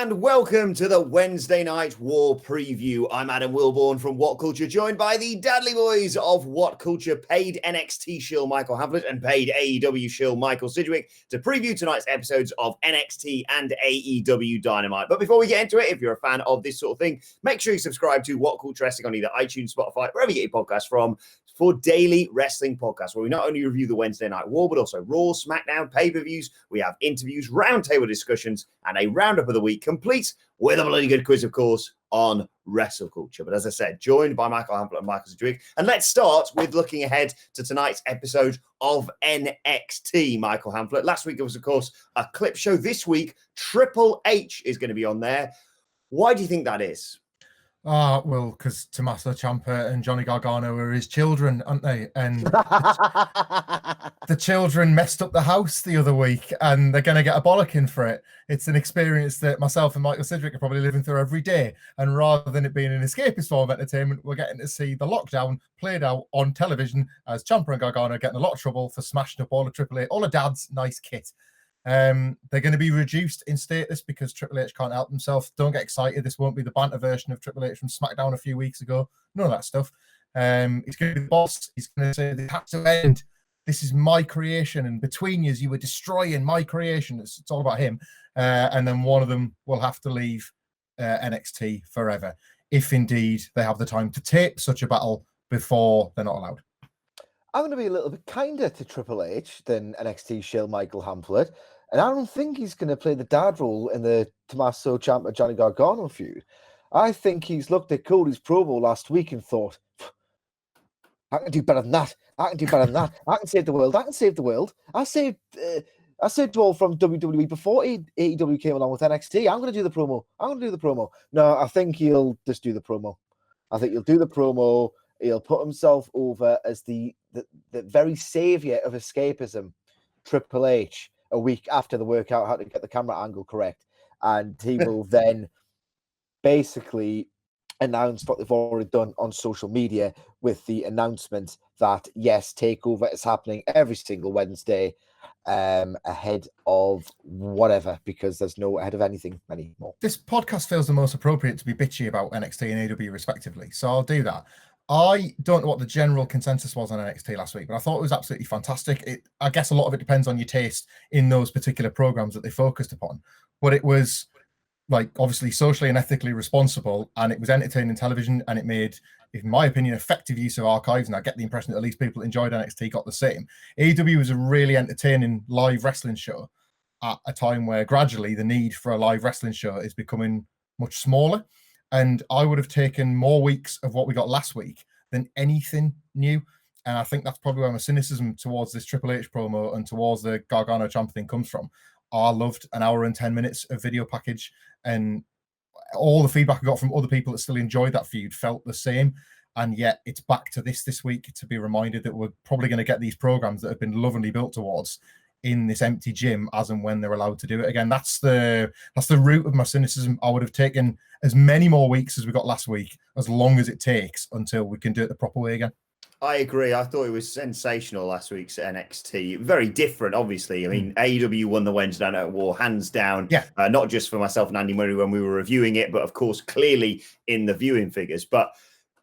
And welcome to the Wednesday Night War Preview. I'm Adam Wilbourn from WhatCulture, joined by the Dadley boys of WhatCulture, paid NXT shill Michael Hamlet and paid AEW shill Michael Sidgwick to preview tonight's episodes of NXT and AEW Dynamite. But before we get into it, if you're a fan of this sort of thing, make sure you subscribe to WhatCulture Wrestling on either iTunes, Spotify, wherever you get your podcasts from, for daily wrestling podcasts, where we not only review the Wednesday Night War, but also Raw, SmackDown, pay-per-views. We have interviews, roundtable discussions, and a roundup of the week, complete with a bloody good quiz, of course, on WrestleCulture. But as I said, joined by Michael Hamlet and Michael Sidgwick. And let's start with looking ahead to tonight's episode of NXT, Michael Hamlet. Last week, it was, of course, a clip show. This week, Triple H is going to be on there. Why do you think that is? Well, because Tommaso Ciampa and Johnny Gargano are his children, aren't they? And the children messed up the house the other week, and they're going to get a bollocking for it. It's an experience that myself and Michael Sidgwick are probably living through every day. And rather than it being an escapist form of entertainment, we're getting to see the lockdown played out on television as Ciampa and Gargano are getting a lot of trouble for smashing up all of Dad's nice kit. They're going to be reduced in status because Triple H can't help himself. Don't get excited. This won't be the banter version of Triple H from SmackDown a few weeks ago. None of that stuff. He's going to be the boss. He's going to say, "This has to end. This is my creation. And between you were destroying my creation." It's all about him. And then one of them will have to leave NXT forever, if indeed they have the time to tape such a battle before they're not allowed. I'm going to be a little bit kinder to Triple H than NXT shill Michael Hamlet, and I don't think he's going to play the dad role in the Tommaso Ciampa Johnny Gargano feud. I think he's looked at Cody's promo last week and thought, "I can do better than that. I can do better than that. I can save the world. I can save the world. I saved you all from WWE before AEW came along with NXT. I'm going to do the promo. I'm going to do the promo." No, I think he'll just do the promo. I think he'll do the promo. He'll put himself over as the very savior of escapism, Triple H, a week after the workout, how to get the camera angle correct. And he will then basically announce what they've already done on social media with the announcement that, yes, TakeOver is happening every single Wednesday ahead of whatever, because there's no ahead of anything anymore. This podcast feels the most appropriate to be bitchy about NXT and AEW respectively, so I'll do that. I don't know what the general consensus was on NXT last week, but I thought it was absolutely fantastic. I guess a lot of it depends on your taste in those particular programs that they focused upon. But it was, like, obviously socially and ethically responsible, and it was entertaining television, and it made, in my opinion, effective use of archives. And I get the impression that at least people enjoyed NXT got the same. AEW was a really entertaining live wrestling show at a time where gradually the need for a live wrestling show is becoming much smaller. And I would have taken more weeks of what we got last week than anything new. And I think that's probably where my cynicism towards this Triple H promo and towards the Gargano Ciampa thing comes from. I loved an hour and 10 minutes of video package, and all the feedback I got from other people that still enjoyed that feud felt the same. And yet it's back to this week to be reminded that we're probably going to get these programs that have been lovingly built towards in this empty gym as and when they're allowed to do it again. That's the root of my cynicism. I would have taken as many more weeks as we got last week, as long as it takes until we can do it the proper way again. I agree. I thought it was sensational last week's NXT. Very different, obviously. I mean, AEW won the Wednesday Night War hands down. Yeah. Not just for myself and Andy Murray when we were reviewing it, but of course, clearly in the viewing figures. But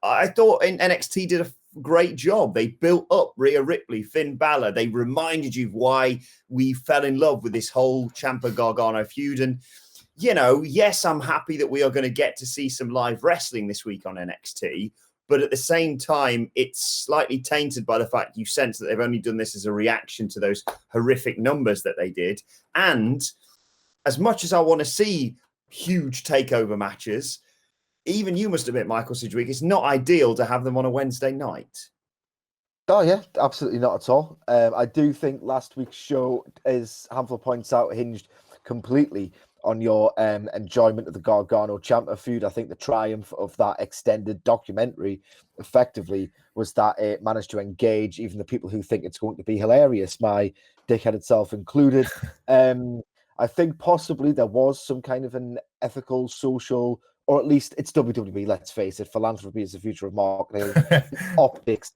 I thought NXT did a great job. They built up Rhea Ripley, Finn Balor. They reminded you why we fell in love with this whole Ciampa Gargano feud. And, you know, yes, I'm happy that we are going to get to see some live wrestling this week on NXT. But at the same time, it's slightly tainted by the fact you sense that they've only done this as a reaction to those horrific numbers that they did. And as much as I want to see huge takeover matches, even you must admit, Michael Sidgwick, it's not ideal to have them on a Wednesday night. Oh, yeah, absolutely not at all. I do think last week's show, as Hamflett points out, hinged completely on your enjoyment of the Gargano Ciampa feud. I think the triumph of that extended documentary effectively was that it managed to engage even the people who think it's going to be hilarious, my dickheaded self included. I think possibly there was some kind of an ethical, social, or at least it's WWE, let's face it, philanthropy is the future of marketing. Optics.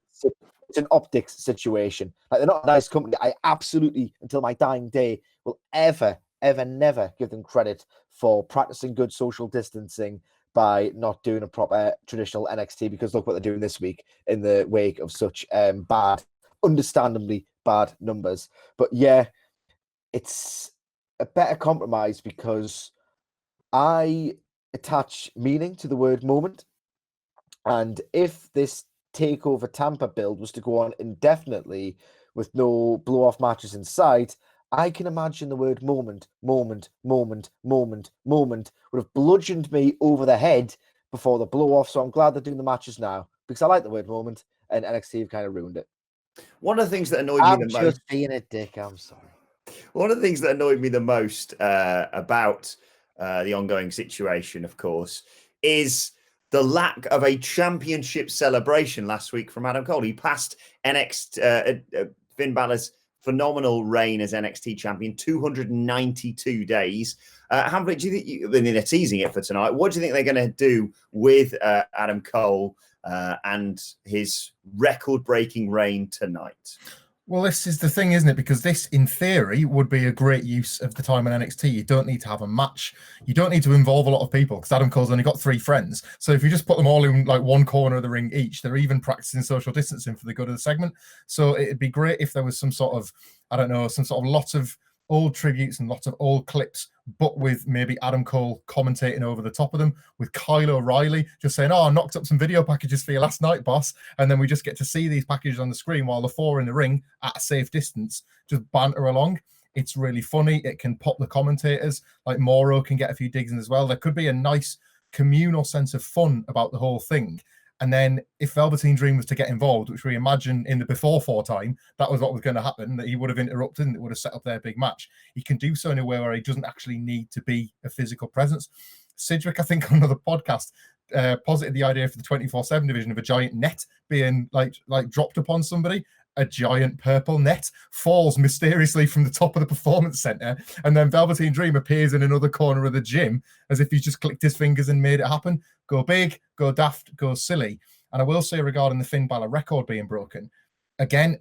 It's an optics situation. Like, they're not a nice company. I absolutely, until my dying day, will ever ever, never give them credit for practicing good social distancing by not doing a proper traditional NXT, because look what they're doing this week in the wake of such understandably bad numbers. But yeah, it's a better compromise because I attach meaning to the word moment. And if this takeover Tampa build was to go on indefinitely with no blow-off matches in sight, I can imagine the word moment would have bludgeoned me over the head before the blow-off. So I'm glad they're doing the matches now because I like the word moment, and NXT have kind of ruined it. One of the things that annoyed me I'm the just most. being a dick. I'm sorry. One of the things that annoyed me the most about the ongoing situation, of course, is the lack of a championship celebration last week from Adam Cole. He passed Finn Balor's phenomenal reign as NXT champion, 292 days. Hamlet, do you think they're teasing it for tonight? What do you think they're going to do with Adam Cole and his record-breaking reign tonight? Well, this is the thing, isn't it? Because this, in theory, would be a great use of the time in NXT. You don't need to have a match. You don't need to involve a lot of people because Adam Cole's only got 3 friends. So if you just put them all in like one corner of the ring each, they're even practicing social distancing for the good of the segment. So it'd be great if there was some sort of, I don't know, some sort of lot of old tributes and lots of old clips, but with maybe Adam Cole commentating over the top of them, with Kyle O'Reilly just saying, "Oh, I knocked up some video packages for you last night, boss." And then we just get to see these packages on the screen while the 4 in the ring at a safe distance just banter along. It's really funny. It can pop the commentators. Like Mauro can get a few digs in as well. There could be a nice communal sense of fun about the whole thing. And then if Velveteen Dream was to get involved, which we imagine in the before 4 time, that was what was going to happen, that he would have interrupted and it would have set up their big match. He can do so in a way where he doesn't actually need to be a physical presence. Sidgwick, I think, on another podcast, posited the idea for the 24/7 division of a giant net being like dropped upon somebody. A giant purple net falls mysteriously from the top of the performance center, and then Velveteen Dream appears in another corner of the gym as if he's just clicked his fingers and made it happen. Go big, go daft, go silly. And I will say regarding the Finn Balor record being broken, again,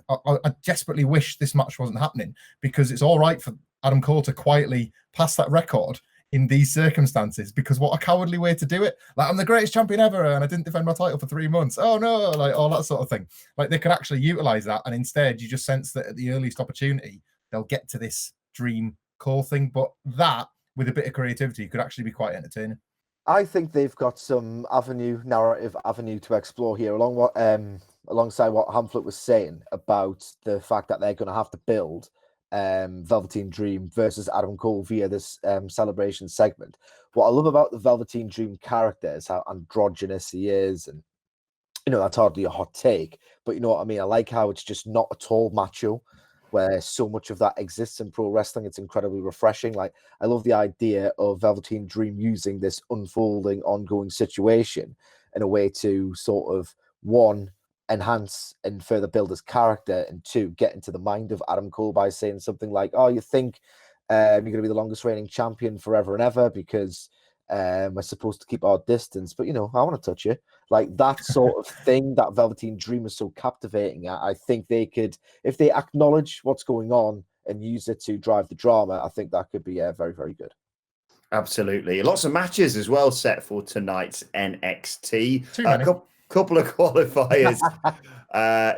I desperately wish this match wasn't happening, because it's all right for Adam Cole to quietly pass that record in these circumstances, because what a cowardly way to do it. Like, I'm the greatest champion ever and I didn't defend my title for 3 months. Oh no, like all that sort of thing. Like, they could actually utilize that, and instead you just sense that at the earliest opportunity they'll get to this Dream Cole thing. But that, with a bit of creativity, could actually be quite entertaining. I think they've got some narrative avenue to explore here, alongside what Hamlet was saying about the fact that they're going to have to build Velveteen Dream versus Adam Cole via this celebration segment. What I love about the Velveteen Dream character is how androgynous he is, and that's hardly a hot take, but you know what I mean. I like how it's just not at all macho, where so much of that exists in pro wrestling. It's incredibly refreshing. Like, I love the idea of Velveteen Dream using this unfolding, ongoing situation in a way to sort of, 1, enhance and further build his character, and 2, get into the mind of Adam Cole by saying something like, "Oh, you think you're going to be the longest reigning champion forever and ever because we're supposed to keep our distance, but I want to touch you." Like, that sort of thing that Velveteen Dream is so captivating at. I think they could, if they acknowledge what's going on and use it to drive the drama, I think that could be very, very good. Absolutely. Lots of matches as well set for tonight's NXT. Too many. Couple of qualifiers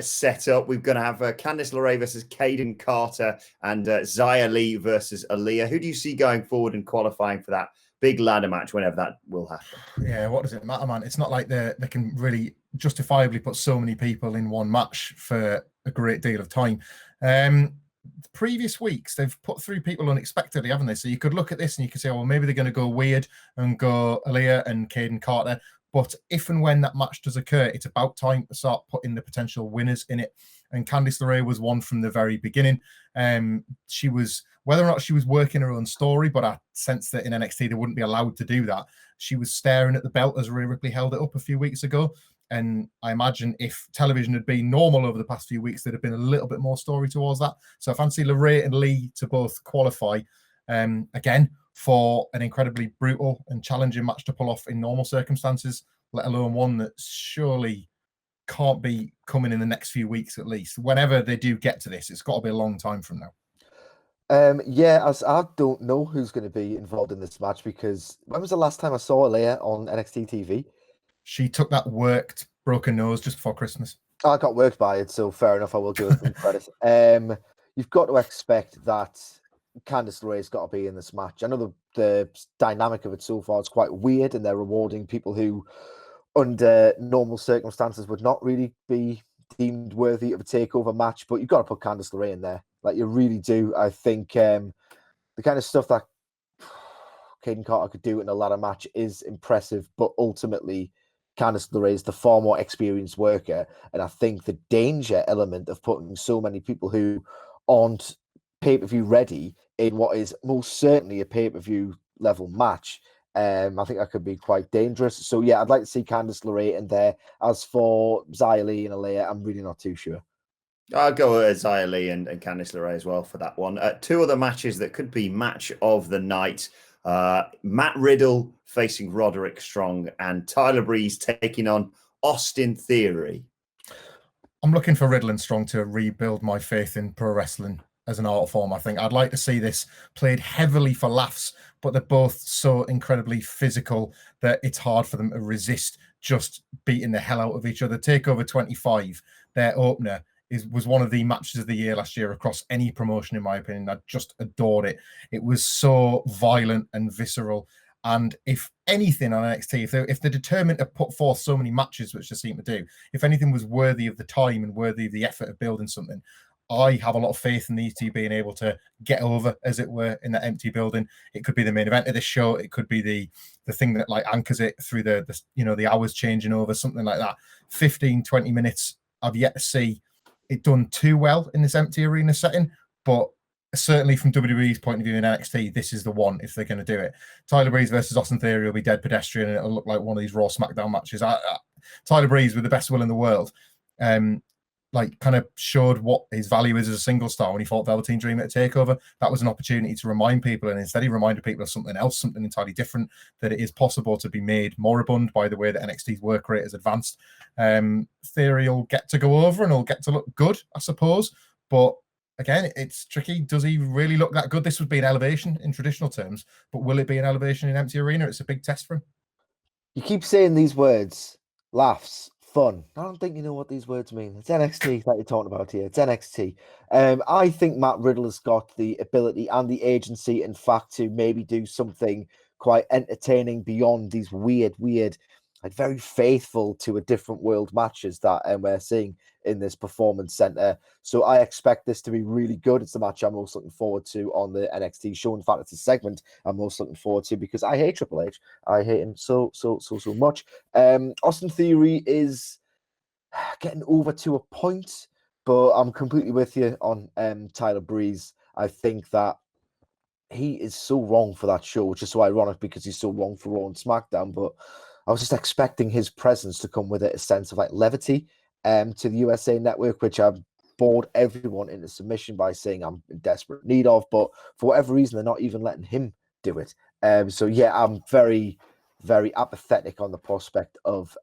set up. We're going to have Candice LeRae versus Kaden Carter and Xia Li versus Aaliyah. Who do you see going forward and qualifying for that big ladder match whenever that will happen? Yeah, what does it matter, man? It's not like they can really justifiably put so many people in one match for a great deal of time. Previous weeks, they've put through people unexpectedly, haven't they? So you could look at this and you could say, well, maybe they're going to go weird and go Aaliyah and Kaden Carter. But if and when that match does occur, it's about time to start putting the potential winners in it. And Candice LeRae was one from the very beginning. She was, whether or not she was working her own story, but I sense that in NXT they wouldn't be allowed to do that. She was staring at the belt as Rhea Ripley held it up a few weeks ago. And I imagine if television had been normal over the past few weeks, there'd have been a little bit more story towards that. So I fancy LeRae and Lee to both qualify again for an incredibly brutal and challenging match to pull off in normal circumstances, let alone one that surely can't be coming in the next few weeks at least. Whenever they do get to this, it's got to be a long time from now. Yeah, as I don't know who's going to be involved in this match because when was the last time I saw Alea on NXT TV? She took that worked broken nose just before Christmas. I got worked by it, so fair enough. I will give her some credit. You've got to expect that Candice LeRae's got to be in this match. I know the dynamic of it so far is quite weird, and they're rewarding people who, under normal circumstances, would not really be deemed worthy of a takeover match. But you've got to put Candice LeRae in there, like you really do. I think the kind of stuff that Caden Carter could do in a ladder match is impressive, but ultimately Candice LeRae is the far more experienced worker. And I think the danger element of putting so many people who aren't pay-per-view ready in what is most certainly a pay-per-view level match, I think that could be quite dangerous. So yeah, I'd like to see Candice LeRae in there. As for Xia Li and Alea, I'm really not too sure. I'll go with Xia Li and Candice LeRae as well for that one. Two other matches that could be match of the night. Matt Riddle facing Roderick Strong and Tyler Breeze taking on Austin Theory. I'm looking for Riddle and Strong to rebuild my faith in pro wrestling as an art form. I think I'd like to see this played heavily for laughs, but they're both so incredibly physical that it's hard for them to resist just beating the hell out of each other. TakeOver 25, their opener, was one of the matches of the year last year across any promotion, in my opinion. I just adored it. It was so violent and visceral. And if anything on NXT, if they're determined to put forth so many matches, which they seem to do, if anything was worthy of the time and worthy of the effort of building something, I have a lot of faith in these two being able to get over, as it were, in that empty building. It could be the main event of this show. It could be the thing that like anchors it through the hours changing over, something like that. 15, 20 minutes. I've yet to see it done too well in this empty arena setting, but certainly from WWE's point of view in NXT, this is the one if they're going to do it. Tyler Breeze versus Austin Theory will be dead pedestrian, and it'll look like one of these Raw SmackDown matches. Tyler Breeze, with the best will in the world, kind of showed what his value is as a single star when he fought Velveteen Dream at a TakeOver. That was an opportunity to remind people, and instead he reminded people of something else, something entirely different, that it is possible to be made moribund by the way that NXT's work rate has advanced. Theory will get to go over and he'll get to look good, I suppose, but again, it's tricky. Does he really look that good? This would be an elevation in traditional terms, but will it be an elevation in empty arena? It's a big test for him. You keep saying these words, laughs, fun. I don't think you know what these words mean. It's NXT that you're talking about here. It's NXT. I think Matt Riddle has got the ability and the agency, in fact, to maybe do something quite entertaining beyond these weird, like very faithful to a different world matches that we're seeing in this performance center. So I expect this to be really good. It's the match I'm most looking forward to on the NXT show. In fact, it's a segment I'm most looking forward to because I hate Triple H. I hate him so much. Austin Theory is getting over to a point, but I'm completely with you on Tyler Breeze. I think that he is so wrong for that show, which is so ironic because he's so wrong for Raw and SmackDown. But I was just expecting his presence to come with it a sense of like levity to the USA Network, which I've bored everyone into submission by saying I'm in desperate need of. But for whatever reason, they're not even letting him do it. So yeah, I'm very, very apathetic on the prospect of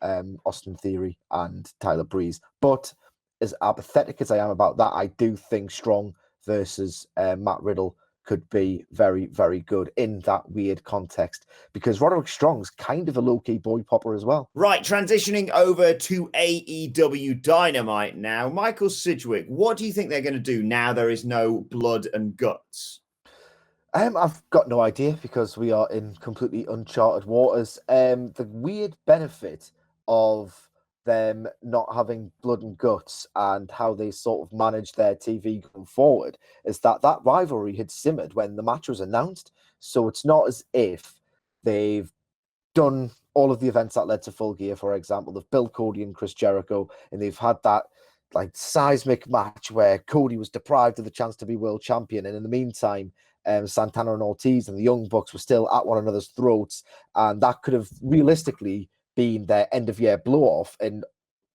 Austin Theory and Tyler Breeze. But as apathetic as I am about that, I do think Strong versus Matt Riddle could be very, very good in that weird context because Roderick Strong's kind of a low-key boy popper as well. Right, transitioning over to AEW Dynamite now. Michael Sidgwick, what do you think they're going to do now there is no blood and guts? I've got no idea because we are in completely uncharted waters. The weird benefit of them not having blood and guts and how they sort of manage their TV going forward is that rivalry had simmered when the match was announced. So it's not as if they've done all of the events that led to Full Gear, for example. They've built Cody and Chris Jericho, and they've had that like seismic match where Cody was deprived of the chance to be world champion. And in the meantime, Santana and Ortiz and the Young Bucks were still at one another's throats. And that could have realistically been their end of year blow off and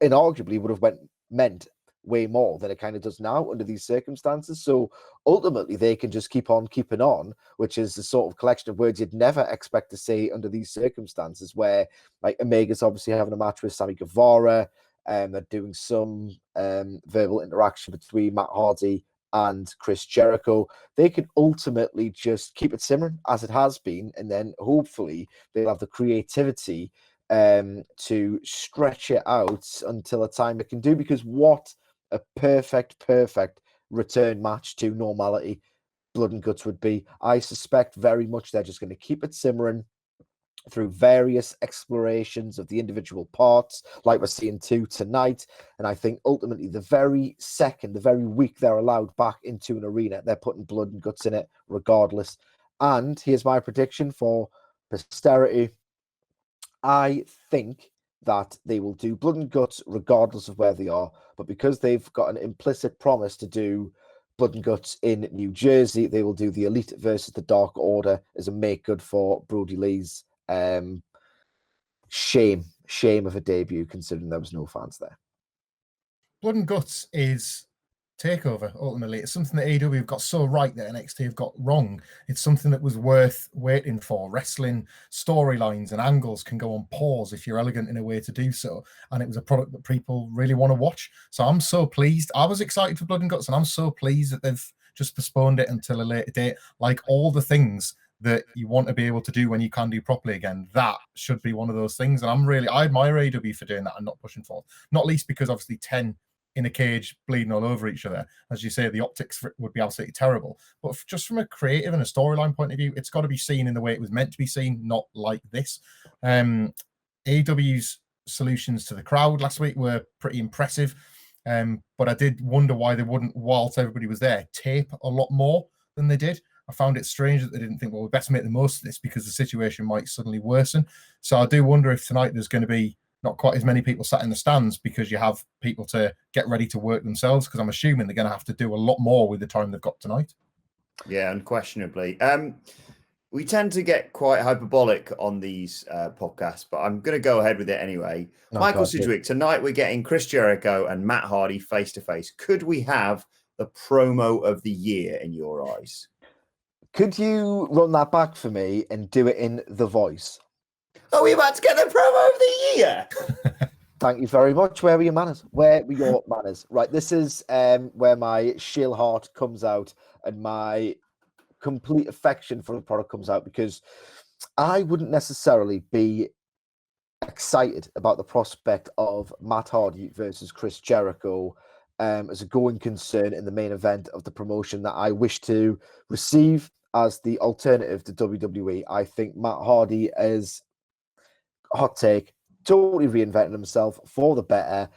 inarguably would have meant way more than it kind of does now under these circumstances. So ultimately they can just keep on keeping on, which is the sort of collection of words you'd never expect to say under these circumstances where like Omega's obviously having a match with Sammy Guevara and they're doing some verbal interaction between Matt Hardy and Chris Jericho, they could ultimately just keep it simmering as it has been, and then hopefully they'll have the creativity to stretch it out until a time it can do, because what a perfect return match to normality Blood and Guts would be. I suspect very much they're just going to keep it simmering through various explorations of the individual parts, like we're seeing two tonight. And I think ultimately the very week they're allowed back into an arena, they're putting Blood and Guts in it regardless. And here's my prediction for posterity. I think that they will do Blood and Guts regardless of where they are, but because they've got an implicit promise to do Blood and Guts in New Jersey, they will do the Elite versus the Dark Order as a make good for Brody Lee's shame of a debut, considering there was no fans there. Blood and Guts is takeover, ultimately. It's something that AEW have got so right that NXT have got wrong. It's something that was worth waiting for. Wrestling storylines and angles can go on pause if you're elegant in a way to do so. And it was a product that people really want to watch. So I'm so pleased. I was excited for Blood and Guts, and I'm so pleased that they've just postponed it until a later date. Like all the things that you want to be able to do when you can do properly again, that should be one of those things. And I admire AEW for doing that and not pushing forward. Not least because obviously 10 in a cage bleeding all over each other, as you say, the optics would be absolutely terrible. But just from a creative and a storyline point of view, it's got to be seen in the way it was meant to be seen, not like this. AEW's solutions to the crowd last week were pretty impressive, but I did wonder why they wouldn't, whilst everybody was there, tape a lot more than they did. I found it strange that they didn't think, well, we best make the most of this because the situation might suddenly worsen. So I do wonder if tonight there's going to be not quite as many people sat in the stands because you have people to get ready to work themselves, because I'm assuming they're going to have to do a lot more with the time they've got tonight. Yeah, unquestionably. We tend to get quite hyperbolic on these podcasts, but I'm going to go ahead with it anyway. Michael Sidgwick, tonight we're getting Chris Jericho and Matt Hardy face-to-face. Could we have the promo of the year in your eyes? Could you run that back for me and do it in the voice? Are we about to get the promo of the year? Thank you very much. Where were your manners? Where were your manners? Right, this is where my shill heart comes out and my complete affection for the product comes out, because I wouldn't necessarily be excited about the prospect of Matt Hardy versus Chris Jericho as a going concern in the main event of the promotion that I wish to receive as the alternative to WWE. I think Matt Hardy is, hot take, totally reinventing himself for the better.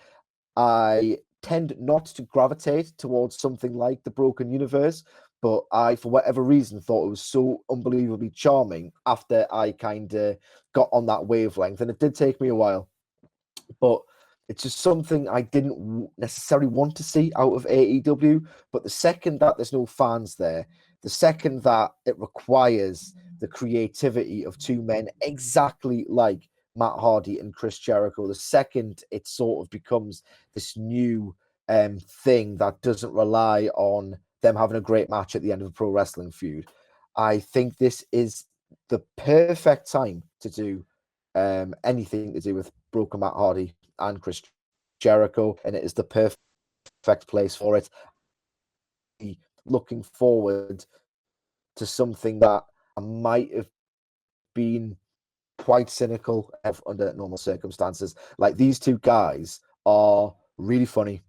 I tend not to gravitate towards something like the Broken Universe, but I, for whatever reason, thought it was so unbelievably charming after I kind of got on that wavelength. And it did take me a while, but it's just something I didn't necessarily want to see out of AEW. But the second that there's no fans there, the second that it requires the creativity of two men exactly like Matt Hardy and Chris Jericho, the second it sort of becomes this new thing that doesn't rely on them having a great match at the end of a pro wrestling feud, I think this is the perfect time to do anything to do with Broken Matt Hardy and Chris Jericho, and it is the perfect place for it. Looking forward to something that I might have been quite cynical of under normal circumstances. Like, these two guys are really funny,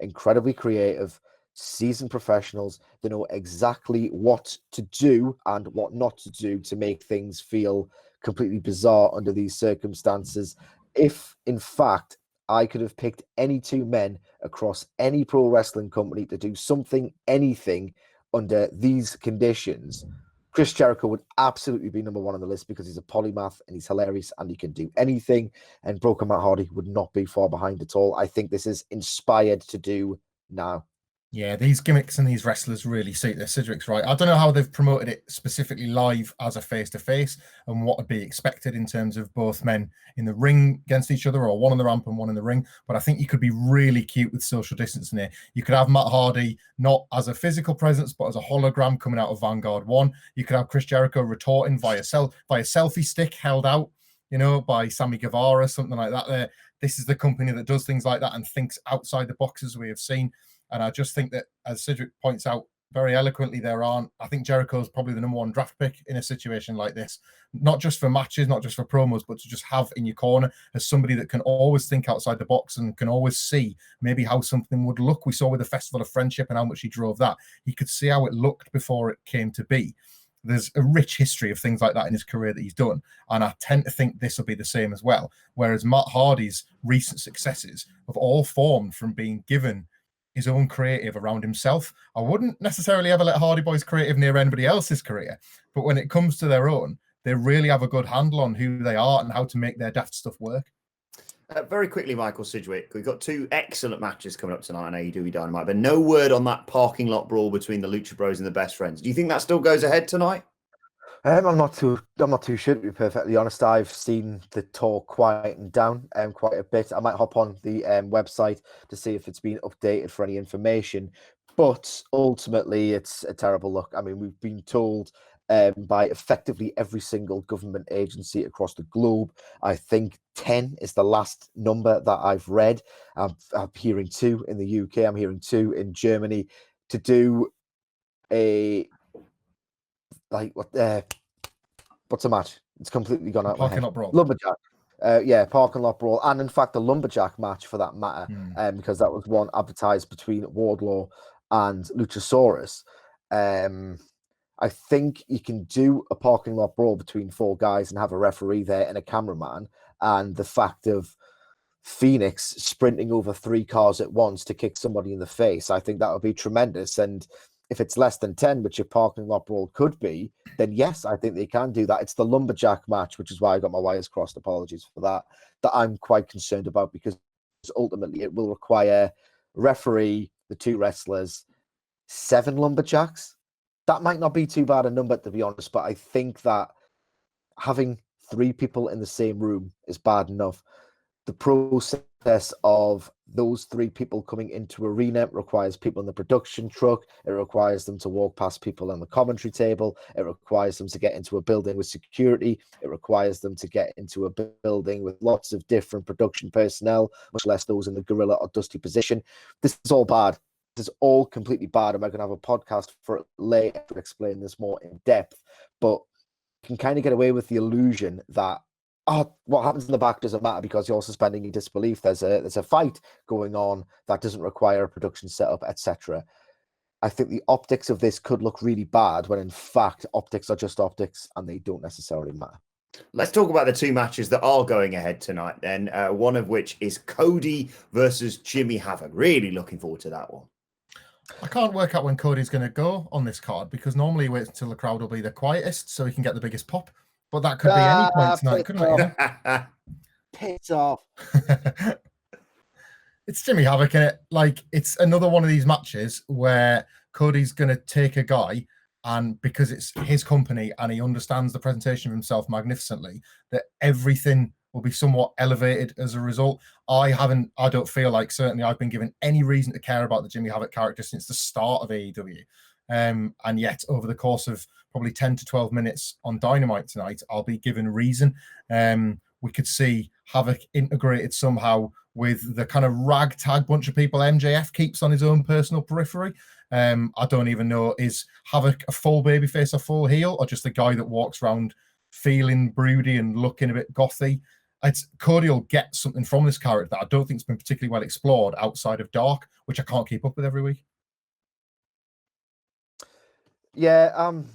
incredibly creative, seasoned professionals. They know exactly what to do and what not to do to make things feel completely bizarre under these circumstances. If, in fact, I could have picked any two men across any pro wrestling company to do something, anything under these conditions, Chris Jericho would absolutely be number one on the list because he's a polymath and he's hilarious and he can do anything. And Broken Matt Hardy would not be far behind at all. I think this is inspired to do now. Yeah, these gimmicks and these wrestlers really suit their. Sidgwick's right. I don't know how they've promoted it specifically live as a face-to-face and what would be expected in terms of both men in the ring against each other, or one on the ramp and one in the ring. But I think you could be really cute with social distancing here. You could have Matt Hardy not as a physical presence, but as a hologram coming out of Vanguard 1. You could have Chris Jericho retorting via selfie stick held out, you know, by Sammy Guevara, something like that. This is the company that does things like that and thinks outside the boxes we have seen. And I just think that, as Cedric points out very eloquently, I think Jericho's probably the number one draft pick in a situation like this, not just for matches, not just for promos, but to just have in your corner as somebody that can always think outside the box and can always see maybe how something would look. We saw with the Festival of Friendship and how much he drove that. He could see how it looked before it came to be. There's a rich history of things like that in his career that he's done. And I tend to think this will be the same as well. Whereas Matt Hardy's recent successes have all formed from being given his own creative around himself. I wouldn't necessarily ever let Hardy Boys creative near anybody else's career, but when it comes to their own, they really have a good handle on who they are and how to make their daft stuff work. Very quickly, Michael Sidgwick, we've got 2 excellent matches coming up tonight on AEW Dynamite, but no word on that parking lot brawl between the Lucha Bros and the Best Friends. Do you think that still goes ahead tonight? I'm not too sure, to be perfectly honest. I've seen the talk quieten down quite a bit. I might hop on the website to see if it's been updated for any information. But ultimately, it's a terrible look. I mean, we've been told by effectively every single government agency across the globe. I think 10 is the last number that I've read. I'm hearing 2 in the UK. I'm hearing 2 in Germany to do a what's a match? It's completely gone out. Parking lot brawl. Lumberjack. Parking lot brawl, and in fact, the lumberjack match for that matter, because that was one advertised between Wardlow and Luchasaurus. I think you can do a parking lot brawl between 4 guys and have a referee there and a cameraman, and the fact of Phoenix sprinting over 3 cars at once to kick somebody in the face, I think that would be tremendous. And if it's less than 10, which your parking lot brawl could be, then yes, I think they can do that. It's the lumberjack match, which is why I got my wires crossed. Apologies for that I'm quite concerned about, because ultimately it will require referee, the 2 wrestlers, 7 lumberjacks. That might not be too bad a number, to be honest, but I think that having 3 people in the same room is bad enough. The process of those 3 people coming into arena requires people in the production truck. It requires them to walk past people on the commentary table. It requires them to get into a building with security. It requires them to get into a building with lots of different production personnel, much less those in the gorilla or dusty position. This is all bad. This is all completely bad. And we're going to have a podcast for it later to explain this more in depth. But you can kind of get away with the illusion that what happens in the back doesn't matter because you're suspending your disbelief. There's a fight going on that doesn't require a production setup, etc. I think the optics of this could look really bad when in fact optics are just optics and they don't necessarily matter. Let's talk about the 2 matches that are going ahead tonight then, one of which is Cody versus Jimmy Havoc. Really looking forward to that one. I can't work out when Cody's going to go on this card because normally he waits until the crowd will be the quietest so he can get the biggest pop. But that could be any point tonight, couldn't it? Piss off. It's Jimmy Havoc, innit? Like, it's another one of these matches where Cody's going to take a guy, and because it's his company and he understands the presentation of himself magnificently, that everything will be somewhat elevated as a result. I don't feel like certainly I've been given any reason to care about the Jimmy Havoc character since the start of AEW. And yet over the course of probably 10 to 12 minutes on Dynamite tonight, I'll be given reason. We could see Havoc integrated somehow with the kind of ragtag bunch of people MJF keeps on his own personal periphery. I don't even know, is Havoc a full babyface or full heel, or just a guy that walks around feeling broody and looking a bit gothy? Cody will get something from this character that I don't think has been particularly well explored outside of Dark, which I can't keep up with every week. Yeah, I'm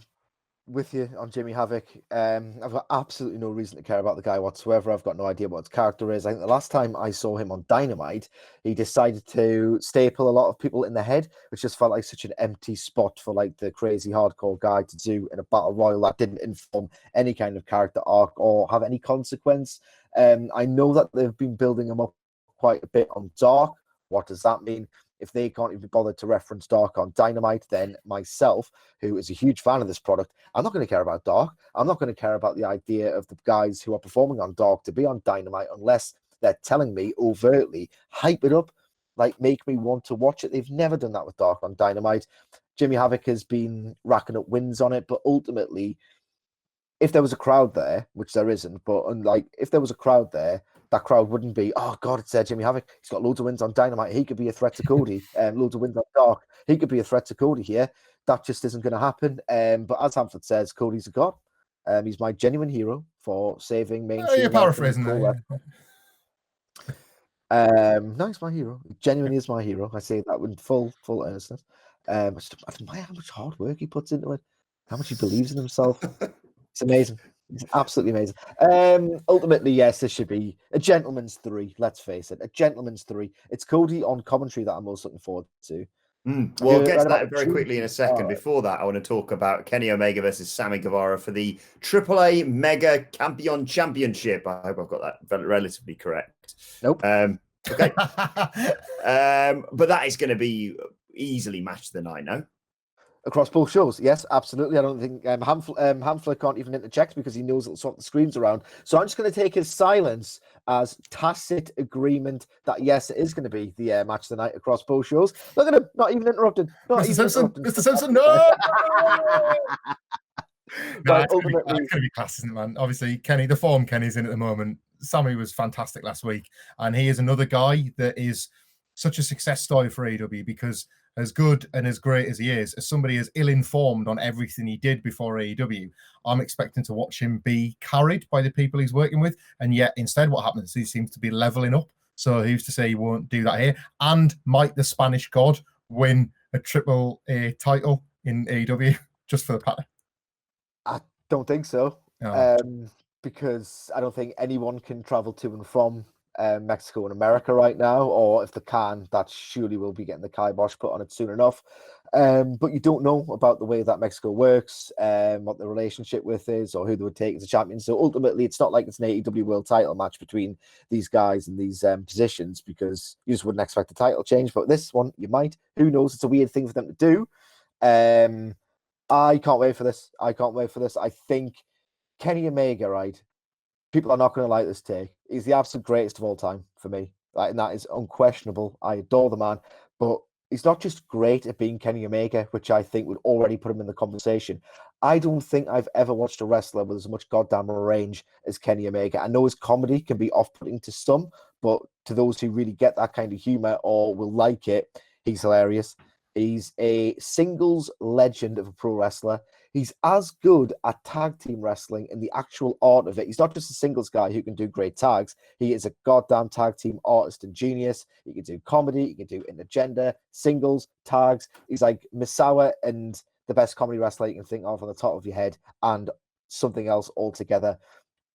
with you on Jimmy Havoc. I've got absolutely no reason to care about the guy whatsoever. I've got no idea what his character is. I think the last time I saw him on Dynamite, he decided to staple a lot of people in the head, which just felt like such an empty spot for like the crazy hardcore guy to do in a battle royal that didn't inform any kind of character arc or have any consequence. I know that they've been building him up quite a bit on Dark. What does that mean? If they can't even be bothered to reference Dark on Dynamite, then myself, who is a huge fan of this product, I'm not going to care about Dark. I'm not going to care about the idea of the guys who are performing on Dark to be on Dynamite unless they're telling me overtly, hype it up, like make me want to watch it. They've never done that with Dark on Dynamite. Jimmy Havoc has been racking up wins on it, but ultimately, if there was a crowd there, which there isn't, but if there was a crowd there, that crowd wouldn't be, oh God, it's Jimmy Havoc. He's got loads of wins on Dynamite. He could be a threat to Cody. Loads of wins on Dark. He could be a threat to Cody here. That just isn't going to happen. But as Hamflet says, Cody's a god. He's my genuine hero for saving mainstream. You're paraphrasing there. No, he's my hero. He genuinely is my hero. I say that with full earnestness. I admire how much hard work he puts into it, how much he believes in himself. It's amazing. It's absolutely amazing. Ultimately, yes, this should be a gentleman's 3. Let's face it, a gentleman's 3. It's Cody on commentary that I'm most looking forward to. We'll get to that very quickly in a second. Before that, I want to talk about Kenny Omega versus Sammy Guevara for the AAA Mega Campeon Championship. I hope I've got that relatively correct. Nope. Okay. But that is going to be easily match of the night, no? Across both shows, yes, absolutely. I don't think Hamflet can't even interject because he knows it'll swap the screens around. So I'm just going to take his silence as tacit agreement that yes, it is going to be the match of the night across both shows. Look at him, not even interrupted. Mr. Simpson, no! No, it's ultimately, going to be class, isn't it, man? Obviously, Kenny, the form Kenny's in at the moment. Sammy was fantastic last week, and he is another guy that is such a success story for AEW because as good and as great as he is, as somebody as ill-informed on everything he did before AEW, I'm expecting to watch him be carried by the people he's working with. And yet, instead, what happens is he seems to be leveling up. So who's to say he won't do that here? And might the Spanish God win a AAA title in AEW just for the pattern? I don't think so. No. Because I don't think anyone can travel to and from Mexico and America right now, or if they can, that surely will be getting the kibosh put on it soon enough. But you don't know about the way that Mexico works, what the relationship with is, or who they would take as a champion. So ultimately, it's not like it's an AEW World Title match between these guys in these positions, because you just wouldn't expect a title change. But this one, you might. Who knows? It's a weird thing for them to do. I can't wait for this. I think Kenny Omega, right? People are not going to like this take. He's the absolute greatest of all time for me. And that is unquestionable. I adore the man. But he's not just great at being Kenny Omega, which I think would already put him in the conversation. I don't think I've ever watched a wrestler with as much goddamn range as Kenny Omega. I know his comedy can be off-putting to some, but to those who really get that kind of humor or will like it, he's hilarious. He's a singles legend of a pro wrestler. He's as good at tag team wrestling in the actual art of it. He's not just a singles guy who can do great tags. He is a goddamn tag team artist and genius. He can do comedy. He can do intergender, singles, tags. He's like Misawa and the best comedy wrestler you can think of on the top of your head and something else altogether.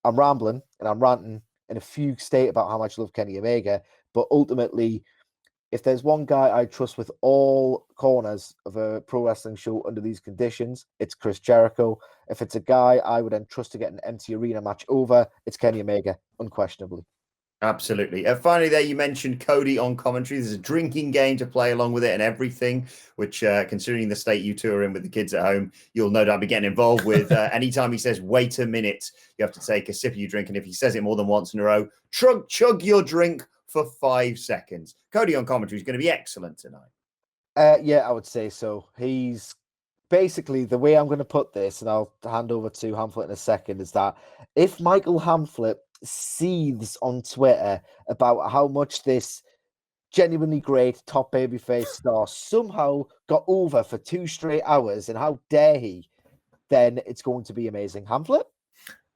I'm rambling and I'm ranting in a fugue state about how much I love Kenny Omega, but ultimately, if there's one guy I trust with all corners of a pro wrestling show under these conditions, it's Chris Jericho. If it's a guy I would entrust to get an empty arena match over, it's Kenny Omega, unquestionably. Absolutely. Finally, there you mentioned Cody on commentary. There's a drinking game to play along with it and everything, which, considering the state you two are in with the kids at home, you'll no doubt be getting involved with. Anytime he says, wait a minute, you have to take a sip of your drink. And if he says it more than once in a row, chug your drink for 5 seconds. Cody on commentary is going to be excellent tonight. Yeah, I would say so. He's basically, the way I'm going to put this, and I'll hand over to Hamflet in a second, is that if Michael Hamflet seethes on Twitter about how much this genuinely great top babyface star somehow got over for 2 straight hours, and how dare he, then it's going to be amazing. Hamflet?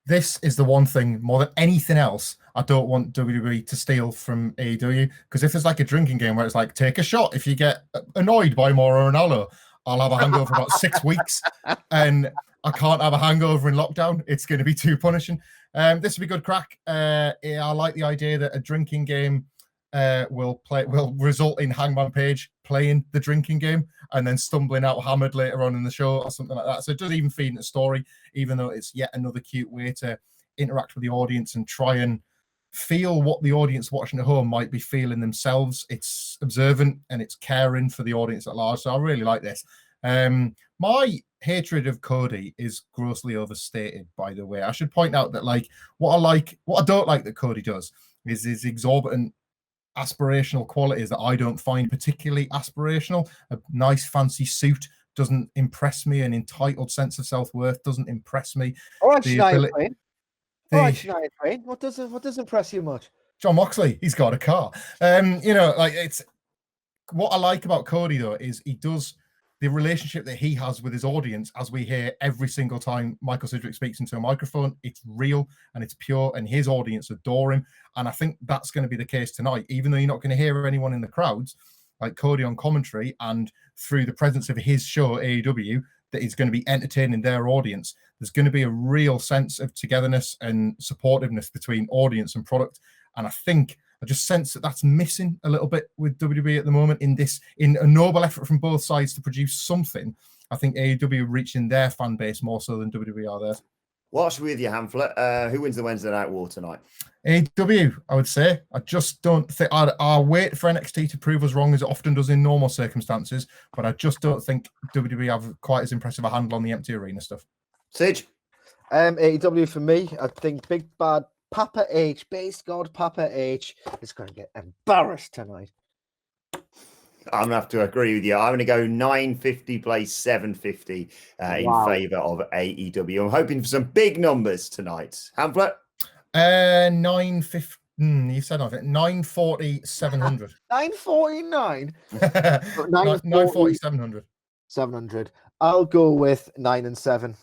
This is the one thing more than anything else I don't want WWE to steal from AEW, because if there's like a drinking game where it's like, take a shot if you get annoyed by Mauro Ranallo, I'll have a hangover for about 6 weeks, and I can't have a hangover in lockdown. It's going to be too punishing. This will be good crack. I like the idea that a drinking game will result in Hangman Page playing the drinking game and then stumbling out hammered later on in the show or something like that. So it doesn't even feed in the story, even though it's yet another cute way to interact with the audience and try and feel what the audience watching at home might be feeling themselves. It's observant and it's caring for the audience at large. So I really like this. My hatred of Cody is grossly overstated, by the way. I should point out that what I don't like that Cody does is his exorbitant aspirational qualities that I don't find particularly aspirational. A nice fancy suit doesn't impress me. An entitled sense of self-worth doesn't impress me. All right, Shania Twain. What does impress you much? John Moxley, he's got a car. It's what I like about Cody though is he does the relationship that he has with his audience, as we hear every single time Michael Sidgwick speaks into a microphone. It's real and it's pure, and his audience adore him. And I think that's going to be the case tonight, even though you're not going to hear anyone in the crowds, like Cody on commentary, and through the presence of his show, AEW, that is going to be entertaining their audience. There's going to be a real sense of togetherness and supportiveness between audience and product. And I just sense that that's missing a little bit with WWE at the moment in a noble effort from both sides to produce something. I think AEW are reaching their fan base more so than WWE are theirs. What's with you, Hamflet? Who wins the Wednesday Night War tonight? AEW, I would say. I just don't think I'll wait for NXT to prove us wrong, as it often does in normal circumstances, but I just don't think WWE have quite as impressive a handle on the empty arena stuff. Sidge? AEW for me. I think Big Bad Papa H, Base God Papa H, is going to get embarrassed tonight. I'm going to have to agree with you. I'm going to go 950 plays 750 in favour of AEW. I'm hoping for some big numbers tonight. Hamflet? 950. You said of it. 940, 700. 949. 940, 700. 700. I'll go with 9 and 7.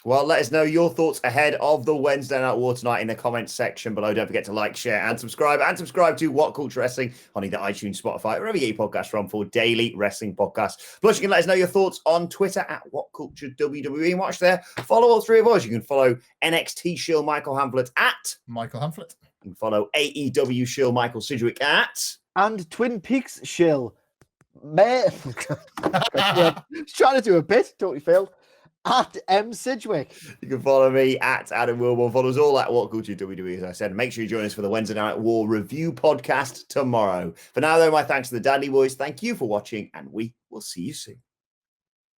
Well, let us know your thoughts ahead of the Wednesday Night War tonight in the comments section below. Don't forget to like, share, and subscribe. And subscribe to WhatCulture Wrestling on either iTunes, Spotify, wherever you get your podcasts from for daily wrestling podcasts. Plus, you can let us know your thoughts on Twitter at WhatCultureWWE. And watch there. Follow all three of us. You can follow NXT shill Michael Hamflet at Michael Hamflet. You can follow AEW shill Michael Sidgwick at and Twin Peaks shill. Trying to do a bit, totally failed. At M. Sidgwick. You can follow me at Adam Wilbourn. Follow us all at WhatCulture WWE, as I said. Make sure you join us for the Wednesday Night War review podcast tomorrow. For now, though, my thanks to the Dadley boys. Thank you for watching, and we will see you soon.